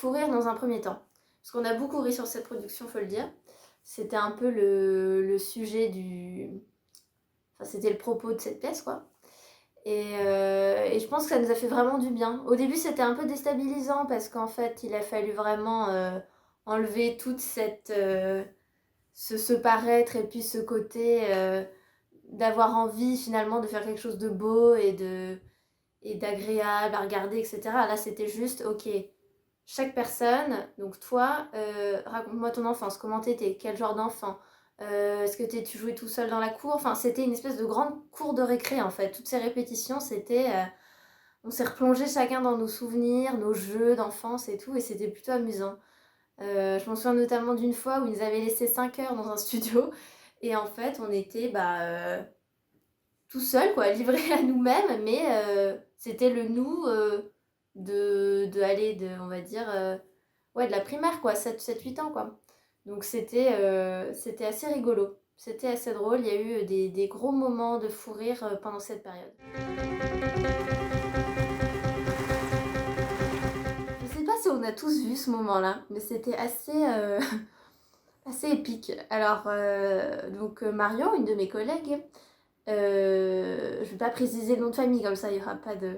fou rire dans un premier temps. Parce qu'on a beaucoup ri sur cette production, faut le dire. C'était un peu le sujet du... Enfin, c'était le propos de cette pièce, quoi. Et je pense que ça nous a fait vraiment du bien. Au début, c'était un peu déstabilisant parce qu'en fait, il a fallu vraiment enlever toute cette... ce paraître et puis ce côté d'avoir envie finalement de faire quelque chose de beau et d'agréable à regarder, etc. Là, c'était juste, ok, chaque personne, donc toi, raconte-moi ton enfance, comment t'étais, quel genre d'enfant, est-ce que tu jouais tout seul dans la cour, enfin c'était une espèce de grande cour de récré en fait, toutes ces répétitions c'était, on s'est replongé chacun dans nos souvenirs, nos jeux d'enfance et tout, et c'était plutôt amusant. Je m'en souviens notamment d'une fois où ils nous avaient laissé 5 heures dans un studio, et en fait on était tout seul quoi, livrés à nous-mêmes, mais c'était le nous on va dire, ouais, de la primaire quoi, 7-8 ans quoi. Donc c'était assez rigolo, c'était assez drôle, il y a eu des gros moments de fou rire pendant cette période. Je sais pas si on a tous vu ce moment-là, mais c'était assez épique. Alors, donc Marion, une de mes collègues, je vais pas préciser le nom de famille, comme ça il y aura pas de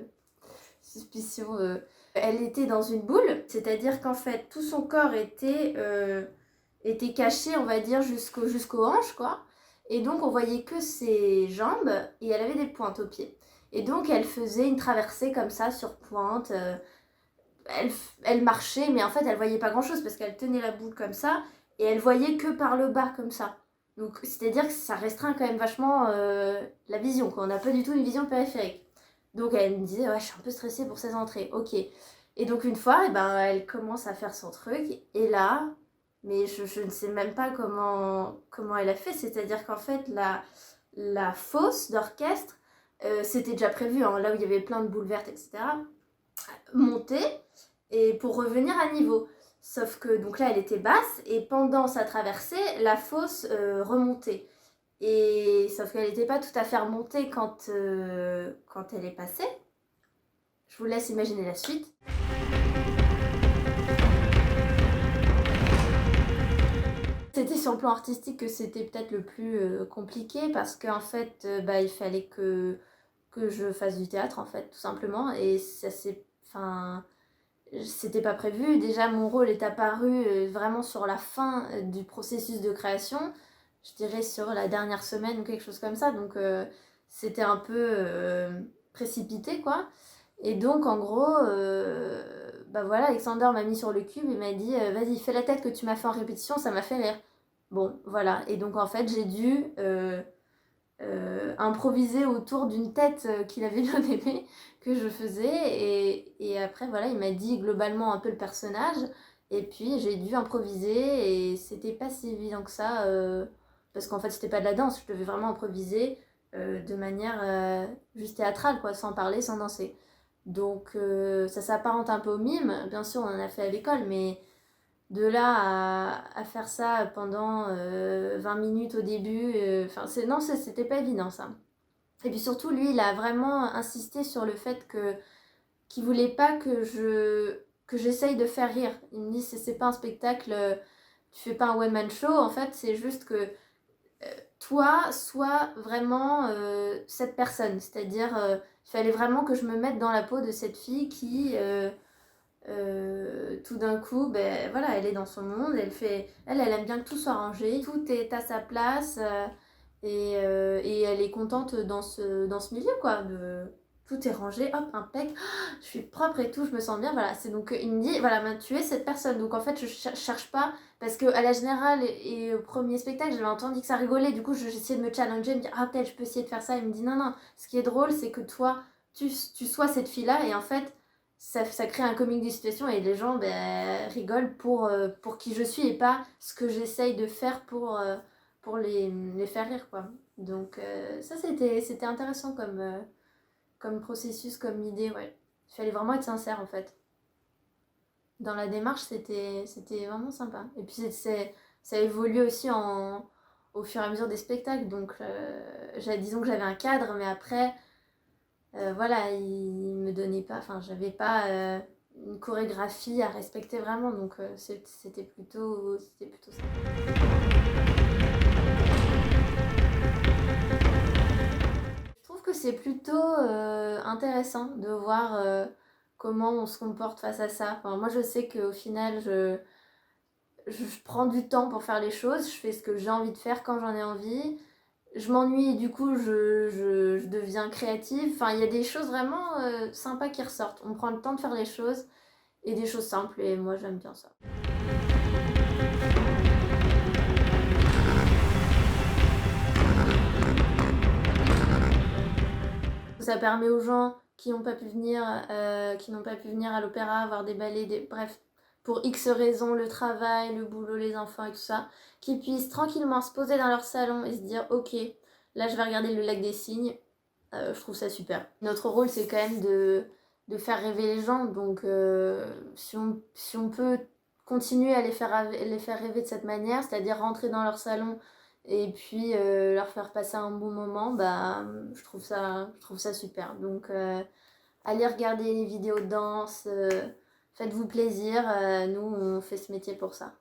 suspicion. Elle était dans une boule, c'est-à-dire qu'en fait tout son corps était caché, on va dire, jusqu'aux hanches, quoi. Et donc on voyait que ses jambes et elle avait des pointes aux pieds. Et donc elle faisait une traversée comme ça sur pointe. Elle, elle marchait, mais en fait elle voyait pas grand-chose parce qu'elle tenait la boule comme ça et elle voyait que par le bas comme ça. Donc c'est-à-dire que ça restreint quand même vachement la vision, quoi. On n'a pas du tout une vision périphérique. Donc elle me disait, ouais, je suis un peu stressée pour ces entrées, ok. Et donc une fois, eh ben, elle commence à faire son truc, et là, mais je ne sais même pas comment elle a fait, c'est-à-dire qu'en fait, la fosse d'orchestre, c'était déjà prévu, hein, là où il y avait plein de boules vertes, etc., monter, et pour revenir à niveau. Sauf que donc là, elle était basse, et pendant sa traversée, la fosse remontait. Et sauf qu'elle n'était pas tout à fait remontée quand elle est passée. Je vous laisse imaginer la suite. C'était sur le plan artistique que c'était peut-être le plus compliqué parce qu'en fait, il fallait que je fasse du théâtre en fait, tout simplement. Et ça c'est... Enfin, c'était pas prévu. Déjà, mon rôle est apparu vraiment sur la fin du processus de création. Je dirais sur la dernière semaine ou quelque chose comme ça. Donc, c'était un peu précipité, quoi. Et donc, en gros, voilà, Alexander m'a mis sur le cube et m'a dit vas-y, fais la tête que tu m'as fait en répétition, ça m'a fait rire. Bon, voilà. Et donc, en fait, j'ai dû improviser autour d'une tête qu'il avait bien aimée, que je faisais. Et après, voilà, il m'a dit globalement un peu le personnage. Et puis, j'ai dû improviser et c'était pas si évident que ça. Parce qu'en fait, c'était pas de la danse, je devais vraiment improviser de manière juste théâtrale, quoi, sans parler, sans danser. Donc ça s'apparente un peu au mime, bien sûr on en a fait à l'école, mais de là à faire ça pendant 20 minutes au début, non, c'était pas évident ça. Et puis surtout lui il a vraiment insisté sur le fait qu'il voulait pas que j'essaye de faire rire. Il me dit c'est pas un spectacle, tu fais pas un one man show, en fait c'est juste que toi, sois vraiment cette personne. C'est-à-dire, il fallait vraiment que je me mette dans la peau de cette fille qui, tout d'un coup, voilà, elle est dans son monde, elle aime bien que tout soit rangé, tout est à sa place, et elle est contente dans ce milieu, quoi. Tout est rangé, hop, impec, je suis propre et tout, je me sens bien, voilà. C'est donc, il me dit, voilà, tu es cette personne. Donc en fait, je cherche pas, parce qu'à la générale et au premier spectacle, j'avais entendu que ça rigolait, du coup, j'essayais de me challenger, me dire, ah, peut-être je peux essayer de faire ça. Il me dit, non, non, ce qui est drôle, c'est que toi, tu sois cette fille-là, et en fait, ça crée un comique de situation, et les gens rigolent pour qui je suis, et pas ce que j'essaye de faire pour les faire rire, quoi. Donc ça, c'était intéressant comme processus, comme idée, ouais. Il fallait vraiment être sincère, en fait. Dans la démarche, c'était vraiment sympa. Et puis, ça évolue aussi au fur et à mesure des spectacles. Donc, disons que j'avais un cadre, mais après, voilà, il me donnait pas... Enfin, j'avais pas une chorégraphie à respecter vraiment, donc c'était plutôt ça. Je trouve que c'est plutôt intéressant de voir comment on se comporte face à ça. Enfin, moi je sais qu'au final je prends du temps pour faire les choses, je fais ce que j'ai envie de faire quand j'en ai envie. Je m'ennuie et du coup je deviens créative. Enfin, il y a des choses vraiment sympas qui ressortent. On prend le temps de faire les choses et des choses simples et moi j'aime bien ça. Ça permet aux gens qui n'ont pas pu venir, à l'opéra, voir des ballets, bref, pour X raisons, le travail, le boulot, les enfants et tout ça, qui puissent tranquillement se poser dans leur salon et se dire ok, là je vais regarder le lac des Cygnes. Je trouve ça super. Notre rôle c'est quand même de faire rêver les gens, donc si on peut continuer à les faire rêver de cette manière, c'est-à-dire rentrer dans leur salon et puis leur faire passer un bon moment, bah, je trouve ça super. Donc allez regarder les vidéos de danse, faites-vous plaisir, nous on fait ce métier pour ça.